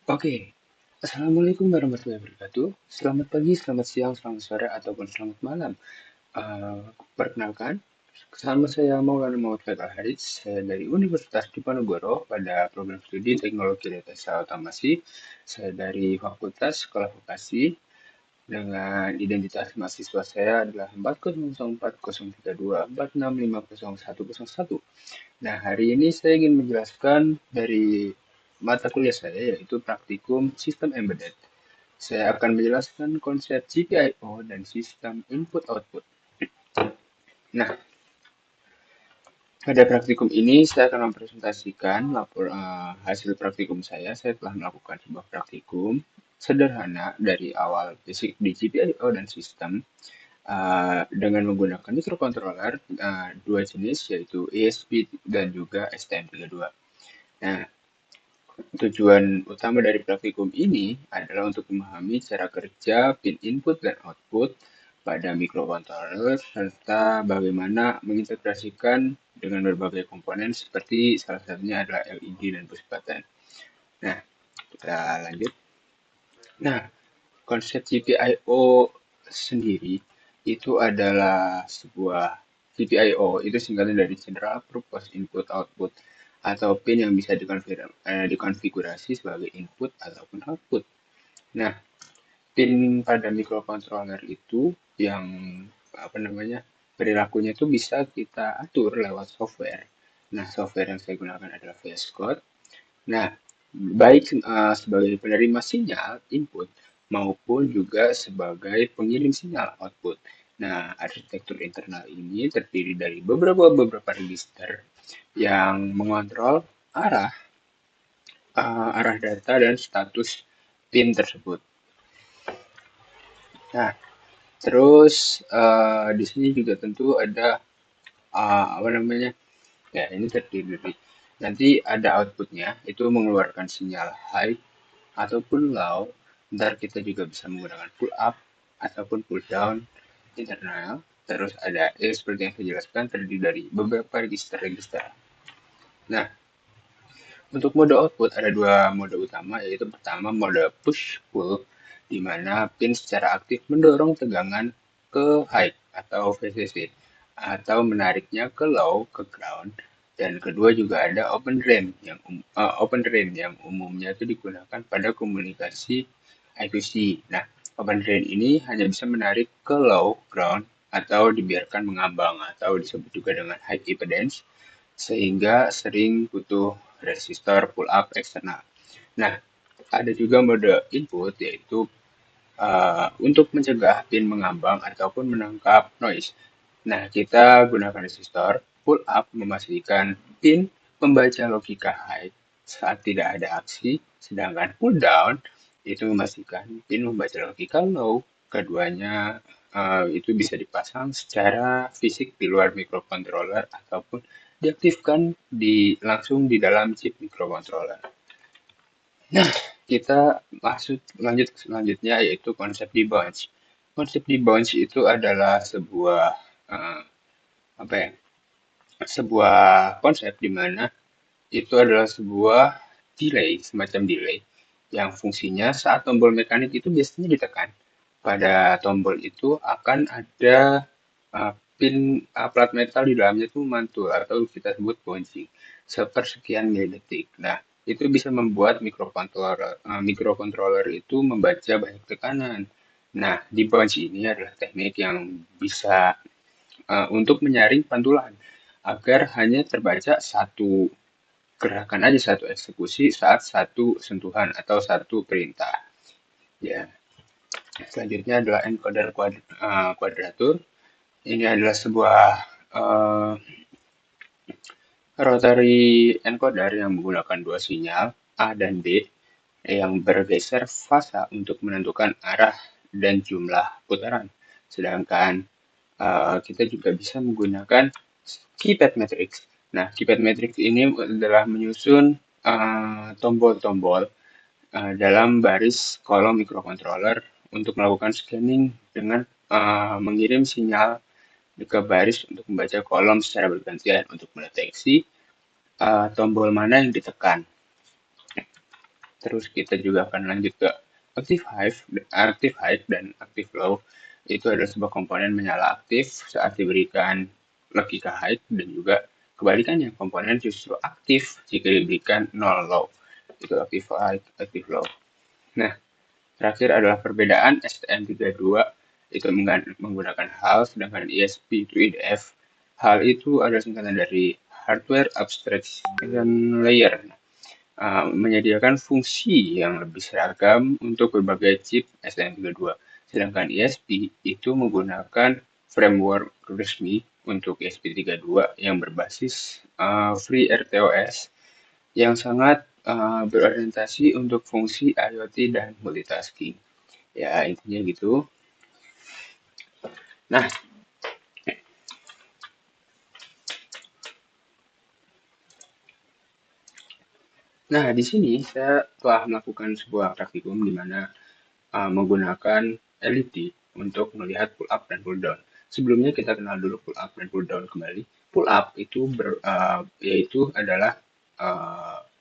Oke, Assalamualaikum warahmatullahi wabarakatuh. Selamat pagi, selamat siang, selamat sore, ataupun selamat malam. Eh, Perkenalkan, sama saya Maulana Muhammad Faisal Haris, saya dari Universitas Diponegoro pada program studi Teknologi Data Otomasi. Saya dari Fakultas Sekolah Vokasi dengan identitas mahasiswa saya adalah 400403246500101. Nah, hari ini saya ingin menjelaskan dari mata kuliah saya yaitu praktikum sistem embedded. Saya akan menjelaskan konsep GPIO dan sistem input-output. Nah, pada praktikum ini saya akan mempresentasikan hasil praktikum saya. Saya telah melakukan sebuah praktikum sederhana dari awal basic di GPIO dan sistem dengan menggunakan microcontroller dua jenis yaitu ESP dan juga STM32. Nah, tujuan utama dari praktikum ini adalah untuk memahami cara kerja pin input dan output pada microcontroller serta bagaimana mengintegrasikan dengan berbagai komponen seperti salah satunya adalah LED dan bus button. Nah, kita lanjut. Nah, konsep GPIO sendiri itu adalah sebuah GPIO itu singkatan dari General Purpose Input Output atau pin yang bisa dikonfigurasi sebagai input ataupun output. Nah, pin pada microcontroller itu yang apa namanya perilakunya itu bisa kita atur lewat software. Nah, software yang saya gunakan adalah VS Code. Nah, baik sebagai penerima sinyal input maupun juga sebagai pengirim sinyal output. Nah, arsitektur internal ini terdiri dari beberapa register yang mengontrol arah arah data dan status pin tersebut. Nah, terus di sini juga tentu ada apa namanya? Ya, ini terdiri dari nanti ada outputnya itu mengeluarkan sinyal high ataupun low. Ntar kita juga bisa menggunakan pull up ataupun pull down internal. Terus ada seperti yang saya jelaskan terdiri dari beberapa register-register. Nah, untuk mode output ada dua mode utama, yaitu pertama mode push pull, di mana pin secara aktif mendorong tegangan ke high atau VCC atau menariknya ke low ke ground. Dan kedua juga ada open drain yang umumnya itu digunakan pada komunikasi I2C. Nah, open drain ini hanya bisa menarik ke low ground atau dibiarkan mengambang atau disebut juga dengan high impedance sehingga sering butuh resistor pull up eksternal. Nah, ada juga mode input yaitu untuk mencegah pin mengambang ataupun menangkap noise. Nah, kita gunakan resistor pull up memastikan pin membaca logika high saat tidak ada aksi, sedangkan pull down itu memastikan pin membaca logika low. Keduanya itu bisa dipasang secara fisik di luar microcontroller ataupun diaktifkan langsung di dalam chip microcontroller. Nah, kita lanjut selanjutnya yaitu konsep debounce. Konsep debounce itu adalah sebuah uh, apa ya? Sebuah konsep di mana itu adalah sebuah delay, semacam delay yang fungsinya saat tombol mekanik itu biasanya ditekan. Pada tombol itu akan ada pin plat metal di dalamnya itu mantul atau kita sebut bouncing sepersekian milidetik. Nah, itu bisa membuat microcontroller itu membaca banyak tekanan. Nah, di bounce ini adalah teknik yang bisa untuk menyaring pantulan agar hanya terbaca satu gerakan aja, satu eksekusi saat satu sentuhan atau satu perintah. Ya, selanjutnya adalah encoder kuadratur. Ini adalah sebuah uh, rotary encoder yang menggunakan dua sinyal A dan B yang bergeser fasa untuk menentukan arah dan jumlah putaran. Sedangkan kita juga bisa menggunakan keypad matrix. Nah, keypad matrix ini adalah menyusun tombol-tombol dalam baris kolom microcontroller untuk melakukan scanning dengan mengirim sinyal ke baris untuk membaca kolom secara bergantian untuk mendeteksi tombol mana yang ditekan. Terus kita juga akan lanjut ke active high dan active low. Itu adalah sebuah komponen menyala aktif saat diberikan logika high dan juga kebalikannya komponen justru aktif jika diberikan nol low. Itu active high, active low. Nah, terakhir adalah perbedaan STM32 itu menggunakan HAL sedangkan ESP itu IDF. HAL itu adalah singkatan dari Hardware Abstraction Layer, menyediakan fungsi yang lebih seragam untuk berbagai chip STM32. Sedangkan ESP itu menggunakan framework resmi untuk ESP32 yang berbasis FreeRTOS yang sangat berorientasi untuk fungsi IoT dan multitasking. Ya, intinya gitu. Nah, di sini saya telah melakukan sebuah praktikum di mana menggunakan LED untuk melihat pull up dan pull down. Sebelumnya kita kenal dulu pull up dan pull down kembali. Pull up itu yaitu adalah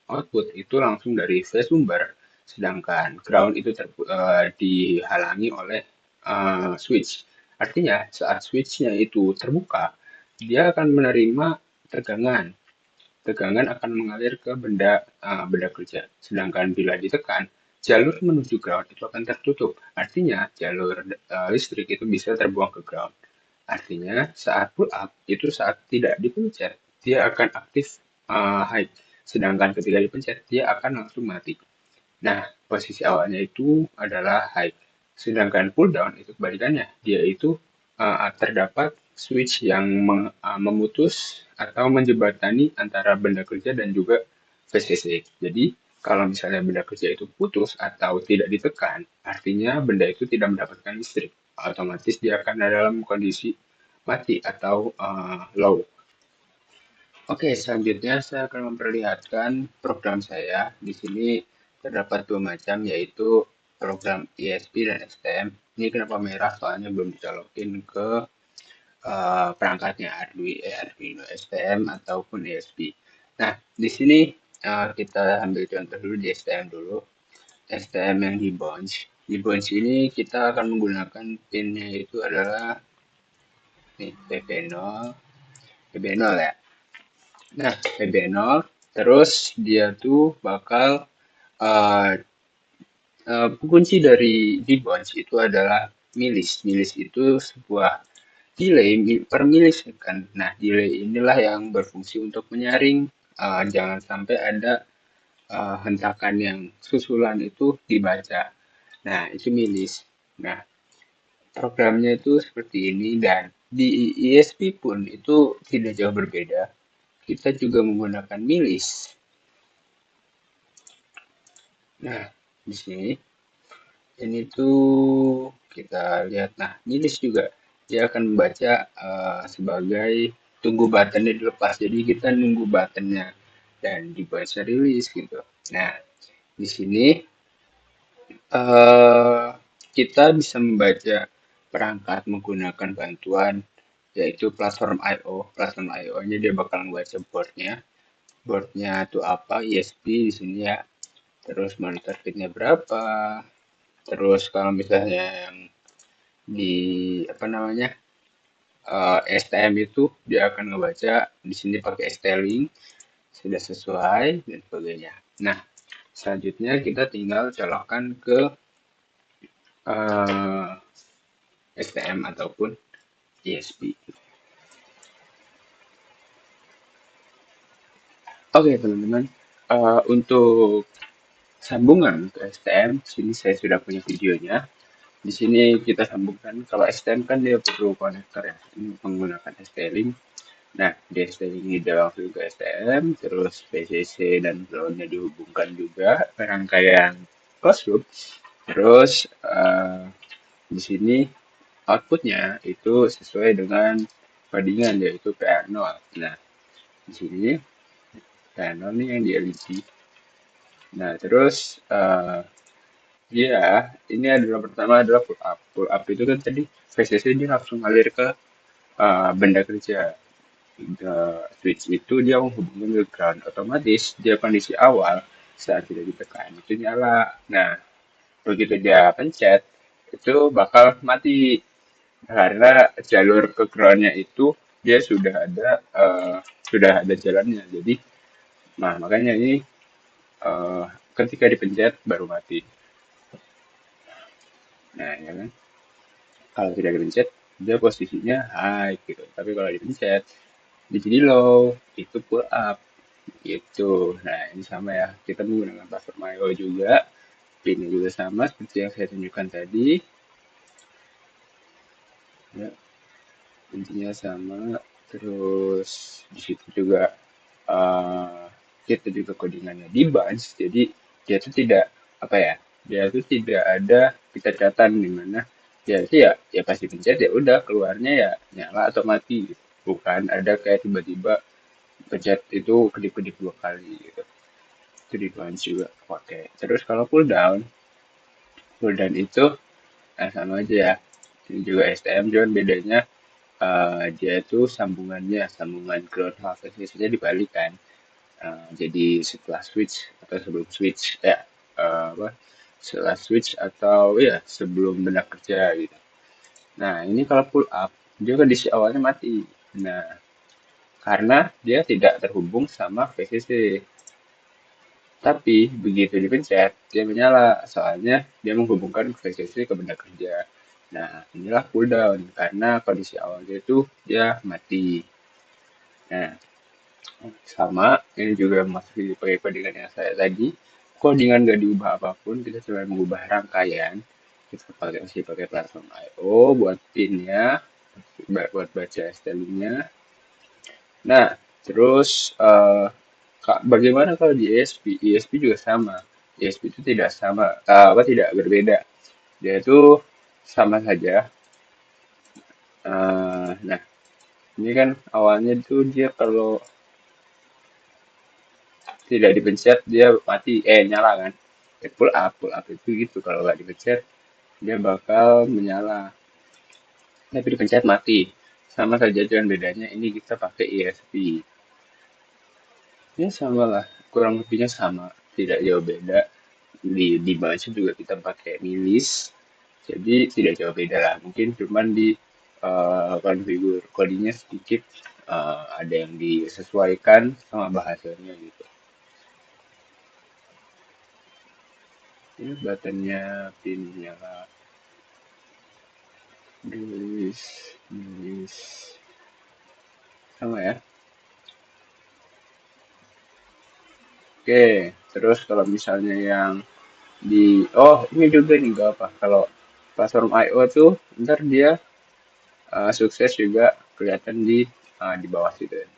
output itu langsung dari phase sumber, sedangkan ground itu dihalangi oleh switch. Artinya saat switchnya itu terbuka, dia akan menerima tegangan. Tegangan akan mengalir ke benda kerja. Sedangkan bila ditekan, jalur menuju ground itu akan tertutup. Artinya jalur listrik itu bisa terbuang ke ground. Artinya saat pull up itu saat tidak dipencet dia akan aktif high. Sedangkan ketika dipencet dia akan langsung mati. Nah, posisi awalnya itu adalah high. Sedangkan pull down itu kebalikannya. Dia itu terdapat switch yang memutus atau menjembatani antara benda kerja dan juga phase listrik. Jadi, kalau misalnya benda kerja itu putus atau tidak ditekan, artinya benda itu tidak mendapatkan listrik. Otomatis dia akan dalam kondisi mati atau low. Oke, selanjutnya saya akan memperlihatkan program saya. Di sini terdapat dua macam, yaitu program ESP dan STM. Ini kenapa merah? Soalnya belum dicolokin ke perangkatnya Arduino STM ataupun ESP. Nah, di sini kita ambil contoh dulu di STM dulu. STM yang di Bounce. Di Bounce ini kita akan menggunakan pinnya itu adalah nih, PP0, PB0 ya. Nah, PB0, terus dia tuh bakal uh, kunci dari debounce itu adalah milis. Milis itu sebuah delay per milisecond. Nah, delay inilah yang berfungsi untuk menyaring jangan sampai ada hentakan yang susulan itu dibaca. Nah, itu milis. Nah, programnya itu seperti ini dan di ESP pun itu tidak jauh berbeda. Kita juga menggunakan milis. Nah, di sini ini tuh kita lihat. Nah, milis juga dia akan membaca sebagai tunggu buttonnya dilepas. Jadi kita nunggu buttonnya dan dibaca rilis gitu. Nah, di sini uh, kita bisa membaca perangkat menggunakan bantuan yaitu platform I/O. Platform I/O-nya dia bakal membaca boardnya. Boardnya itu apa? ESP di sini ya. Terus monitor fitnya berapa, terus kalau misalnya yang di apa namanya STM itu dia akan ngebaca di sini pakai ST-Link sudah sesuai dan sebagainya. Nah, selanjutnya kita tinggal colokkan ke STM ataupun ESP. Oke teman-teman, untuk sambungan ke STM sini saya sudah punya videonya. Di sini kita sambungkan, kalau STM kan dia perlu konektor ya, ini menggunakan ST-Link. Nah, di ST-Link ini dia langsung ke STM, terus PCC dan groundnya dihubungkan juga ke rangkaian closed loop. Terus di sini outputnya itu sesuai dengan codingan yaitu PR0. Nah, di sini PR0 ini yang di LED. Nah, terus iya, ini adalah pertama adalah pull up. Pull up itu kan tadi VCC dia langsung ngalir ke benda kerja. Switch itu dia menghubungkan ke ground. Otomatis dia kondisi awal saat tidak ditekan itu nyala. Nah, begitu dia pencet itu bakal mati karena jalur ke groundnya itu dia sudah ada jalannya. Jadi, nah makanya ini eh, ketika dipencet baru mati. Nah, ya kan? Kalau tidak dipencet dia posisinya high gitu. Tapi kalau dipencet di sini low itu pull up gitu. Nah, ini sama ya. Kita menggunakan password Mayo juga. Pinnya juga sama seperti yang saya tunjukkan tadi. Ya, intinya sama. Terus di situ juga eh, kita juga codingannya di bunch. Jadi dia itu tidak apa ya? Dia itu tidak ada catatan di mana dia itu ya pasti pencet ya udah keluarnya ya nyala atau mati gitu. Bukan ada kayak tiba-tiba pencet itu kedip-kedip 2 kali gitu. Itu di bunch juga pakai. Terus kalau cooldown itu sama aja ya. Ini juga STM cuman bedanya dia itu sambungan ground half-nya dibalik kan. Jadi setelah switch atau sebelum switch ya apa setelah switch atau ya sebelum benar kerja gitu. Nah ini kalau pull up dia kondisi awalnya mati. Nah karena dia tidak terhubung sama VCC. Tapi begitu dipencet dia menyala soalnya dia menghubungkan VCC ke benda kerja. Nah inilah cooldown karena kondisi awalnya itu dia mati. Nah sama ini juga masih pakai codingan yang saya tadi. Codingan nggak diubah apapun, kita cuma mengubah rangkaian. Kita pakai platform I/O buat pinnya, buat baca styling-nya. Nah, terus bagaimana kalau di ESP? ESP juga sama. ESP itu tidak sama, tidak berbeda. Dia itu sama saja. Nah, ini kan awalnya itu dia kalau tidak dipencet dia mati nyala kan. Pull up itu gitu kalau nggak dipencet dia bakal menyala. Tapi dipencet mati. Sama saja dengan bedanya ini kita pakai ESP. Ya sama lah, kurang lebihnya sama, tidak jauh beda. Di baca juga kita pakai milis, jadi tidak jauh beda lah. Mungkin cuman di konfigur codingnya sedikit ada yang disesuaikan sama bahasanya gitu. Ini buttonnya pinnya lah, milis, milis, sama ya. Oke, terus kalau misalnya yang ini juga nih gak apa. Kalau platform I/O tuh ntar dia sukses juga kelihatan di bawah situ.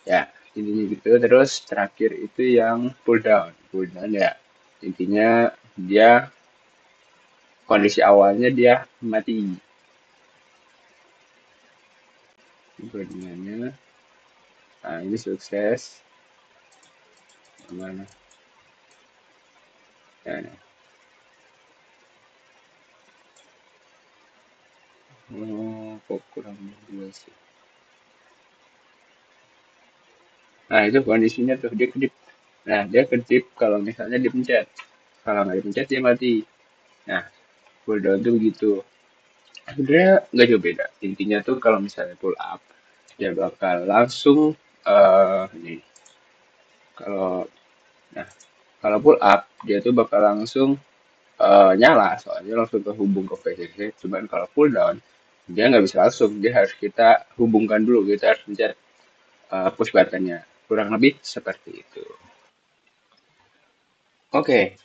Ya, intinya gitu. Terus terakhir itu yang pull down. Pull down ya, intinya dia kondisi awalnya dia mati. Perbandingannya, nah ini sukses. Mana? Ya, nah. Kok kurang dua sih. Nah, itu kondisinya tuh dia kedip. Nah, dia kedip kalau misalnya dipencet. Kalau nggak dipencet dia mati. Nah, cooldown tuh begitu. Sebenarnya nggak jauh beda. Intinya tuh kalau misalnya pull up, dia bakal langsung ini. Kalau nah kalau pull up dia tuh bakal langsung nyala soalnya langsung terhubung ke VCC. Cuman kalau pull down dia nggak bisa langsung. Dia harus kita hubungkan dulu. Kita harus pencet push buttonnya. Kurang lebih seperti itu. Oke,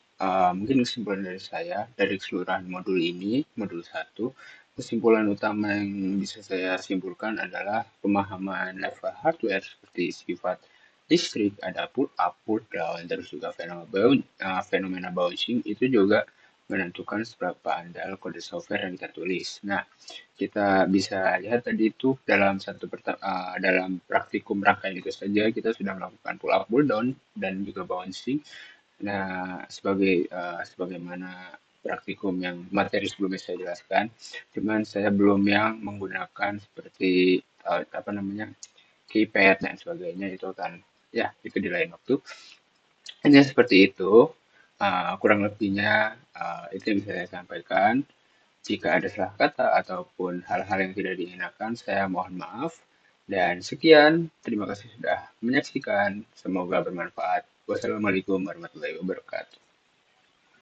mungkin kesimpulan dari saya dari keseluruhan modul ini, modul satu, kesimpulan utama yang bisa saya simpulkan adalah pemahaman level hardware seperti sifat listrik, ada pull up, pull down, terus juga fenomena bouncing itu juga menentukan seberapa andal kode software yang kita tulis. Nah, kita bisa lihat tadi itu dalam praktikum rangkaian itu saja kita sudah melakukan pull up, pull down, dan juga bouncing. Nah, sebagaimana praktikum yang materi sebelumnya saya jelaskan, cuman saya belum yang menggunakan seperti apa namanya keypad dan sebagainya itu kan ya itu di lain waktu. Hanya seperti itu, kurang lebihnya itu yang bisa saya sampaikan. Jika ada salah kata ataupun hal-hal yang tidak diinginkan, saya mohon maaf. Dan sekian, terima kasih sudah menyaksikan. Semoga bermanfaat. Wassalamualaikum warahmatullahi wabarakatuh.